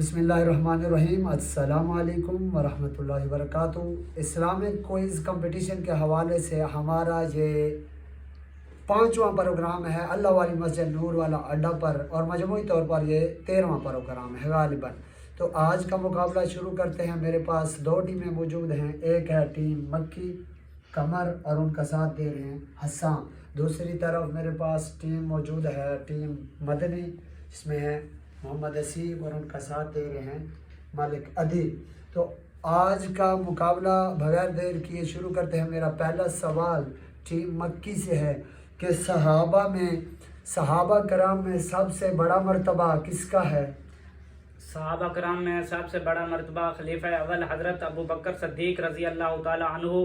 بسم اللہ الرحمن الرحیم۔ السلام علیکم ورحمۃ اللہ وبرکاتہ۔ اسلامک کوئز کمپٹیشن کے حوالے سے ہمارا یہ 5واں پروگرام ہے اللہ والی مسجد نور والا اڈا پر، اور مجموعی طور پر یہ 13واں پروگرام ہے غالباً۔ تو آج کا مقابلہ شروع کرتے ہیں۔ میرے پاس 2 ٹیمیں موجود ہیں، ایک ہے ٹیم مکی قمر اور ان کا ساتھ دے رہے ہیں حسان، دوسری طرف میرے پاس ٹیم موجود ہے ٹیم مدنی جس میں ہے محمد اسیب اور ان کا ساتھ دے رہے ہیں مالک ادیب۔ تو آج کا مقابلہ بغیر دیر کیے شروع کرتے ہیں۔ میرا پہلا سوال ٹیم مکی سے ہے کہ صحابہ کرام میں سب سے بڑا مرتبہ کس کا ہے؟ صحابہ کرام میں سب سے بڑا مرتبہ خلیفہ اول حضرت ابو بکر صدیق رضی اللہ تعالی عنہ،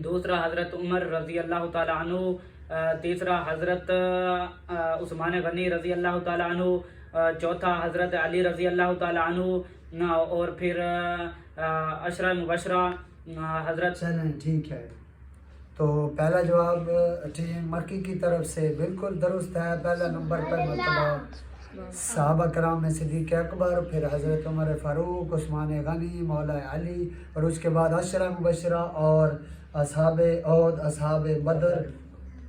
دوسرا حضرت عمر رضی اللہ تعالی عنہ، تیسرا حضرت عثمان غنی رضی اللہ تعالی عنہ، چوتھا حضرت علی رضی اللہ تعالی عنہ، اور پھر عشرہ مبشرہ حضرت۔ چلیں ٹھیک ہے، تو پہلا جواب ٹیم مکی کی طرف سے بالکل درست ہے۔ پہلا نمبر پر مرتبہ صحابہ کرام میں صدیق اکبر، پھر حضرت عمر فاروق، عثمان غنی، مولا علی، اور اس کے بعد عشرہ مبشرہ اور اصحاب عہد، اصحاب بدر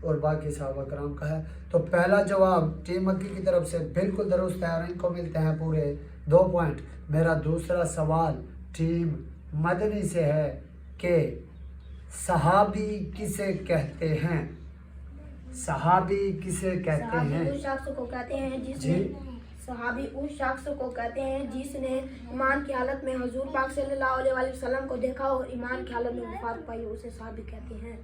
اور باقی صحابہ کرام کا ہے۔ تو پہلا جواب ٹیم مکی کی طرف سے بالکل درست ہے اور ان کو ملتے ہیں پورے 2 پوائنٹ۔ میرا دوسرا سوال ٹیم مدنی سے ہے کہ صحابی کسے کہتے ہیں؟ صحابی کسے کہتے ہیں؟ صحابی اس شخص کو کہتے ہیں جس نے ایمان کی حالت میں حضور پاک صلی اللہ علیہ وسلم کو دیکھا اور ایمان کی حالت میں وفات پائی، اسے صحابی کہتے ہیں۔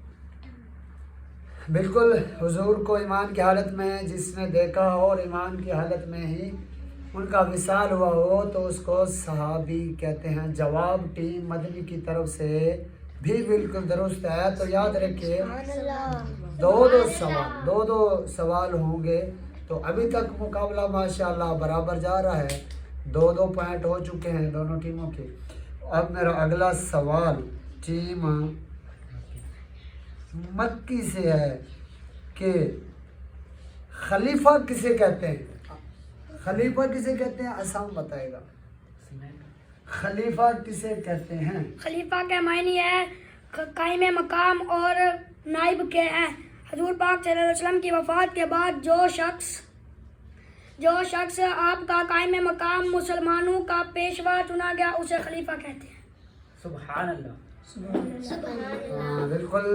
بالکل، حضور کو ایمان کی حالت میں جس نے دیکھا اور ایمان کی حالت میں ہی ان کا وصال ہوا ہو تو اس کو صحابی کہتے ہیں۔ جواب ٹیم مدنی کی طرف سے بھی بالکل درست ہے۔ تو یاد رکھیے دو سوال ہوں گے۔ تو ابھی تک مقابلہ ماشاءاللہ برابر جا رہا ہے، 2 پوائنٹ ہو چکے ہیں دونوں ٹیموں کے۔ اب میرا اگلا سوال ٹیم مکی سے ہے کہ خلیفہ کسے کہتے ہیں؟ خلیفہ کسے کہتے ہیں؟ آسان بتائے گا، خلیفہ کسے کہتے ہیں؟ خلیفہ کے معنی ہے قائم مقام اور نائب کے ہیں۔ حضور پاک صلی اللہ علیہ وسلم کی وفات کے بعد جو شخص آپ کا قائم مقام مسلمانوں کا پیشوا چنا گیا اسے خلیفہ کہتے ہیں۔ سبحان اللہ۔ بالکل،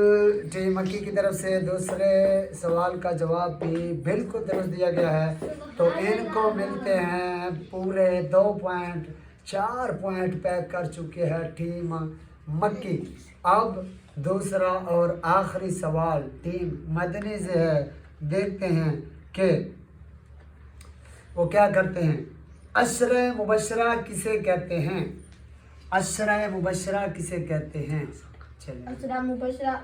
ٹیم مکی کی طرف سے دوسرے سوال کا جواب بھی بالکل درست دیا گیا ہے۔ تو ان کو ملتے ہیں پورے 2 پوائنٹ، 4 پوائنٹ پیک کر چکے ہیں ٹیم مکی۔ اب دوسرا اور آخری سوال ٹیم مدنی سے ہے، دیکھتے ہیں کہ وہ کیا کرتے ہیں۔ عشرہ مبشرہ کسے کہتے ہیں؟ عشرہ مبشرہ کسے کہتے ہیں؟ چلیں عشرہ مبشرہ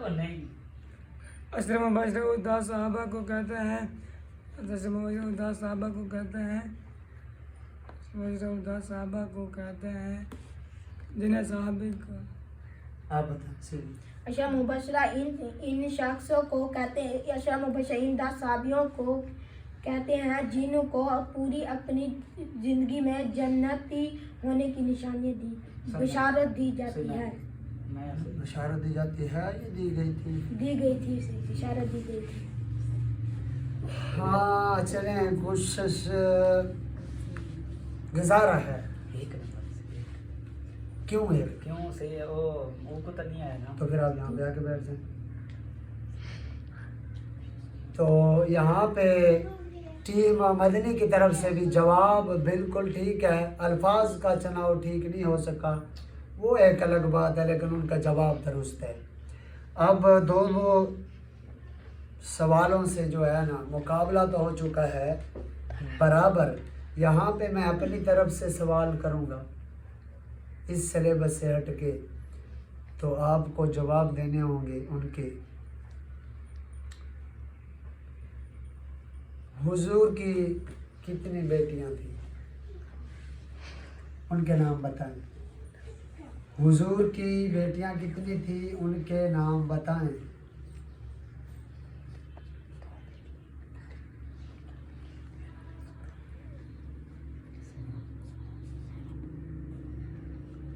عشرہ مبشرہ 10 صحابہ کو کہتے ہیں۔ 10 صحابہ کو کہتے ہیں، 10 صحابہ کو کہتے ہیں جنہیں صحابی کو آپ بتائیں۔ عشرہ مبشرہ ان شخصوں کو کہتے ہیں، عشرہ مبشرہ ان 10 صحابیوں کو کہتے ہیں جن کو پوری اپنی زندگی میں جنتی ہونے کی نشانی بشارت دی جاتی ہے۔ بشارت دی جاتی ہے، یہ دی گئی تھی بشارت دی گئی تھی۔ ہاں چلیں، کوشش گزارا ہے۔ ایک نمبر سے کیوں ہے؟ کیوں سے وہ کو تو نہیں آیا نا، تو پھر آپ یہاں پہ آ کے بیٹھ جائیں۔ تو یہاں پہ ٹیم مدنی کی طرف سے بھی جواب بالکل ٹھیک ہے، الفاظ کا چناؤ ٹھیک نہیں ہو سکا، وہ ایک الگ بات ہے، لیکن ان کا جواب درست ہے۔ اب دونوں سوالوں سے جو ہے نا مقابلہ تو ہو چکا ہے برابر۔ یہاں پہ میں اپنی طرف سے سوال کروں گا اس سلیبس سے ہٹ کے، تو آپ کو جواب دینے ہوں گے ان کے۔ حضور کی کتنی بیٹیاں تھیں؟ ان کے نام بتائیں۔ حضور کی بیٹیاں کتنی تھیں؟ ان کے نام بتائیں۔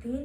3,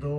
2।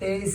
23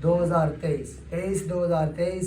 2023, 23/2023